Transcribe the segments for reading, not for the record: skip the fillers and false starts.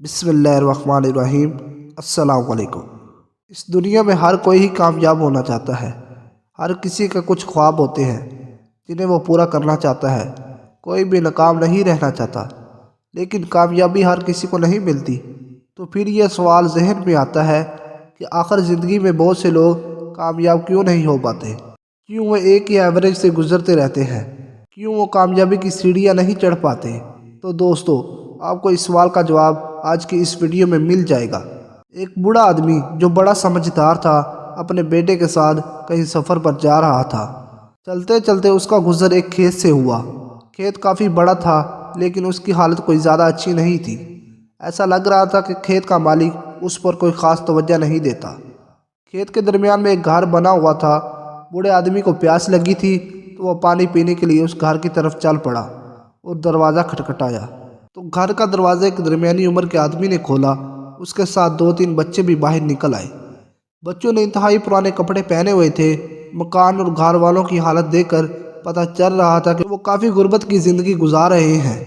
بسم اللہ الرحمن الرحیم۔ السلام علیکم۔ اس دنیا میں ہر کوئی ہی کامیاب ہونا چاہتا ہے۔ ہر کسی کا کچھ خواب ہوتے ہیں جنہیں وہ پورا کرنا چاہتا ہے۔ کوئی بھی ناکام نہیں رہنا چاہتا، لیکن کامیابی ہر کسی کو نہیں ملتی۔ تو پھر یہ سوال ذہن میں آتا ہے کہ آخر زندگی میں بہت سے لوگ کامیاب کیوں نہیں ہو پاتے؟ کیوں وہ ایک ہی ایوریج سے گزرتے رہتے ہیں؟ کیوں وہ کامیابی کی سیڑھیاں نہیں چڑھ پاتے؟ تو دوستو، آپ کو اس سوال کا جواب آج کی اس ویڈیو میں مل جائے گا۔ ایک بوڑھا آدمی جو بڑا سمجھدار تھا، اپنے بیٹے کے ساتھ کہیں سفر پر جا رہا تھا۔ چلتے چلتے اس کا گزر ایک کھیت سے ہوا۔ کھیت کافی بڑا تھا، لیکن اس کی حالت کوئی زیادہ اچھی نہیں تھی۔ ایسا لگ رہا تھا کہ کھیت کا مالک اس پر کوئی خاص توجہ نہیں دیتا۔ کھیت کے درمیان میں ایک گھر بنا ہوا تھا۔ بوڑھے آدمی کو پیاس لگی تھی تو وہ پانی پینے کے لیے اس گھر کی طرف چل پڑا اور دروازہ کھٹکھٹایا تو گھر کا دروازہ ایک درمیانی عمر کے آدمی نے کھولا۔ اس کے ساتھ 2-3 بچے بھی باہر نکل آئے۔ بچوں نے انتہائی پرانے کپڑے پہنے ہوئے تھے۔ مکان اور گھر والوں کی حالت دیکھ کر پتہ چل رہا تھا کہ وہ کافی غربت کی زندگی گزار رہے ہیں۔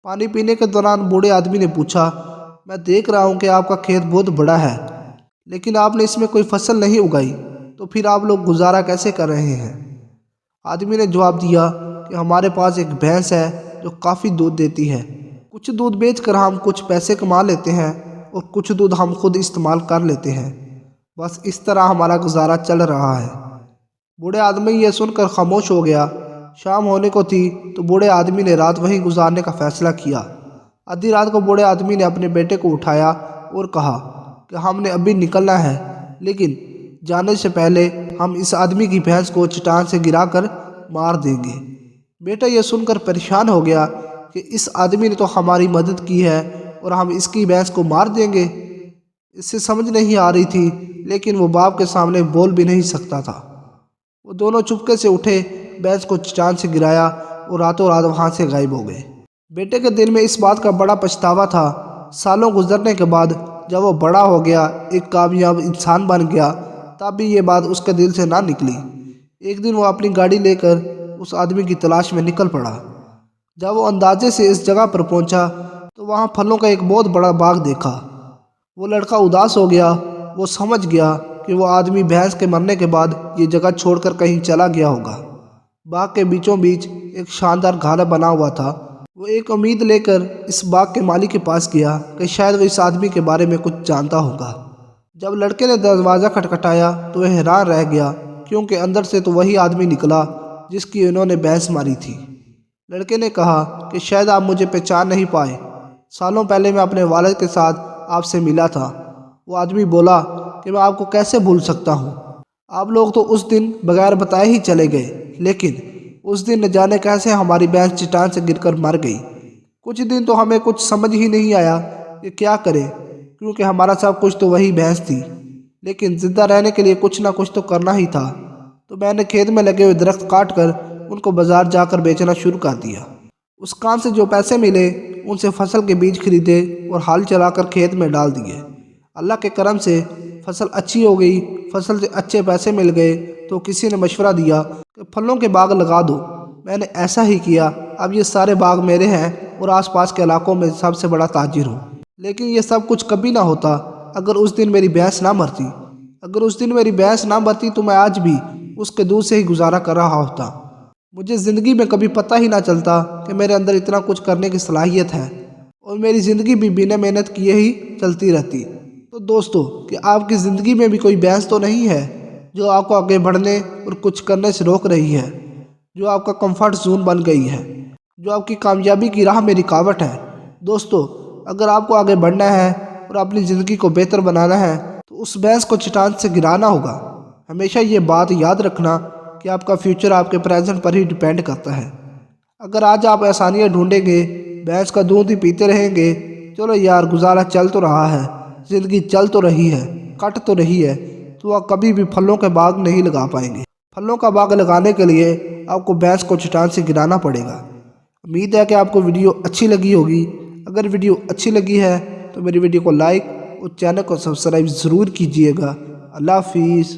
پانی پینے کے دوران بوڑھے آدمی نے پوچھا، میں دیکھ رہا ہوں کہ آپ کا کھیت بہت بڑا ہے، لیکن آپ نے اس میں کوئی فصل نہیں اگائی، تو پھر آپ لوگ گزارا کیسے کر رہے ہیں؟ آدمی نے جواب دیا کہ ہمارے پاس ایک بھینس ہے جو کافی دودھ دیتی ہے۔ کچھ دودھ بیچ کر ہم کچھ پیسے کما لیتے ہیں اور کچھ دودھ ہم خود استعمال کر لیتے ہیں۔ بس اس طرح ہمارا گزارا چل رہا ہے۔ بوڑھے آدمی یہ سن کر خاموش ہو گیا۔ شام ہونے کو تھی تو بوڑھے آدمی نے رات وہیں گزارنے کا فیصلہ کیا۔ آدھی رات کو بوڑھے آدمی نے اپنے بیٹے کو اٹھایا اور کہا کہ ہم نے ابھی نکلنا ہے، لیکن جانے سے پہلے ہم اس آدمی کی بھینس کو چٹان سے گرا کر مار دیں گے۔ بیٹا یہ سن کر پریشان ہو گیا کہ اس آدمی نے تو ہماری مدد کی ہے اور ہم اس کی بھینس کو مار دیں گے۔ اس سے سمجھ نہیں آ رہی تھی، لیکن وہ باپ کے سامنے بول بھی نہیں سکتا تھا۔ وہ دونوں چپکے سے اٹھے، بھینس کو چٹان سے گرایا اور راتوں رات وہاں سے غائب ہو گئے۔ بیٹے کے دل میں اس بات کا بڑا پچھتاوا تھا۔ سالوں گزرنے کے بعد جب وہ بڑا ہو گیا، ایک کامیاب انسان بن گیا، تب بھی یہ بات اس کے دل سے نہ نکلی۔ ایک دن وہ اپنی گاڑی لے کر اس آدمی کی تلاش میں نکل پڑا۔ جب وہ اندازے سے اس جگہ پر پہنچا تو وہاں پھلوں کا ایک بہت بڑا باغ دیکھا۔ وہ لڑکا اداس ہو گیا۔ وہ سمجھ گیا کہ وہ آدمی بھینس کے مرنے کے بعد یہ جگہ چھوڑ کر کہیں چلا گیا ہوگا۔ باغ کے بیچوں بیچ ایک شاندار گھر بنا ہوا تھا۔ وہ ایک امید لے کر اس باغ کے مالک کے پاس گیا کہ شاید وہ اس آدمی کے بارے میں کچھ جانتا ہوگا۔ جب لڑکے نے دروازہ کھٹکھٹایا تو وہ حیران رہ گیا، کیونکہ اندر سے تو وہی آدمی نکلا جس کی انہوں نے بھینس ماری تھی۔ لڑکے نے کہا کہ شاید آپ مجھے پہچان نہیں پائے، سالوں پہلے میں اپنے والد کے ساتھ آپ سے ملا تھا۔ وہ آدمی بولا کہ میں آپ کو کیسے بھول سکتا ہوں، آپ لوگ تو اس دن بغیر بتائے ہی چلے گئے، لیکن اس دن نہ جانے کیسے ہماری بھینس چٹان سے گر کر مر گئی۔ کچھ دن تو ہمیں کچھ سمجھ ہی نہیں آیا کہ کیا کریں، کیونکہ ہمارا سب کچھ تو وہی بھینس تھی، لیکن زندہ رہنے کے لیے کچھ نہ کچھ تو کرنا ہی تھا۔ تو میں نے کھیت میں لگے ہوئے درخت کاٹ کر ان کو بازار جا کر بیچنا شروع کر دیا۔ اس کام سے جو پیسے ملے ان سے فصل کے بیج خریدے اور ہل چلا کر کھیت میں ڈال دیے۔ اللہ کے کرم سے فصل اچھی ہو گئی۔ فصل سے اچھے پیسے مل گئے تو کسی نے مشورہ دیا کہ پھلوں کے باغ لگا دو۔ میں نے ایسا ہی کیا۔ اب یہ سارے باغ میرے ہیں اور آس پاس کے علاقوں میں سب سے بڑا تاجر ہوں۔ لیکن یہ سب کچھ کبھی نہ ہوتا اگر اس دن میری بھینس نہ مرتی۔ اگر اس دن میری بھینس نہ مرتی تو میں آج بھی اس کے دودھ سے ہی گزارا کر رہا ہوتا۔ مجھے زندگی میں کبھی پتہ ہی نہ چلتا کہ میرے اندر اتنا کچھ کرنے کی صلاحیت ہے، اور میری زندگی بھی بنا محنت کیے ہی چلتی رہتی۔ تو دوستو، کہ آپ کی زندگی میں بھی کوئی بھینس تو نہیں ہے جو آپ کو آگے بڑھنے اور کچھ کرنے سے روک رہی ہے، جو آپ کا کمفرٹ زون بن گئی ہے، جو آپ کی کامیابی کی راہ میں رکاوٹ ہے؟ دوستو، اگر آپ کو آگے بڑھنا ہے اور اپنی زندگی کو بہتر بنانا ہے تو اس بھینس کو چٹان سے گرانا ہوگا۔ ہمیشہ یہ بات یاد رکھنا کہ آپ کا فیوچر آپ کے پریزنٹ پر ہی ڈیپینڈ کرتا ہے۔ اگر آج آپ آسانیاں ڈھونڈیں گے، بھینس کا دودھ ہی پیتے رہیں گے، چلو یار گزارا چل تو رہا ہے، زندگی چل تو رہی ہے، کٹ تو رہی ہے، تو آپ کبھی بھی پھلوں کے باغ نہیں لگا پائیں گے۔ پھلوں کا باغ لگانے کے لیے آپ کو بھینس کو چٹان سے گرانا پڑے گا۔ امید ہے کہ آپ کو ویڈیو اچھی لگی ہوگی۔ اگر ویڈیو اچھی لگی ہے تو میری ویڈیو کو لائک اور چینل کو سبسکرائب ضرور کیجیے گا۔ اللہ حافظ۔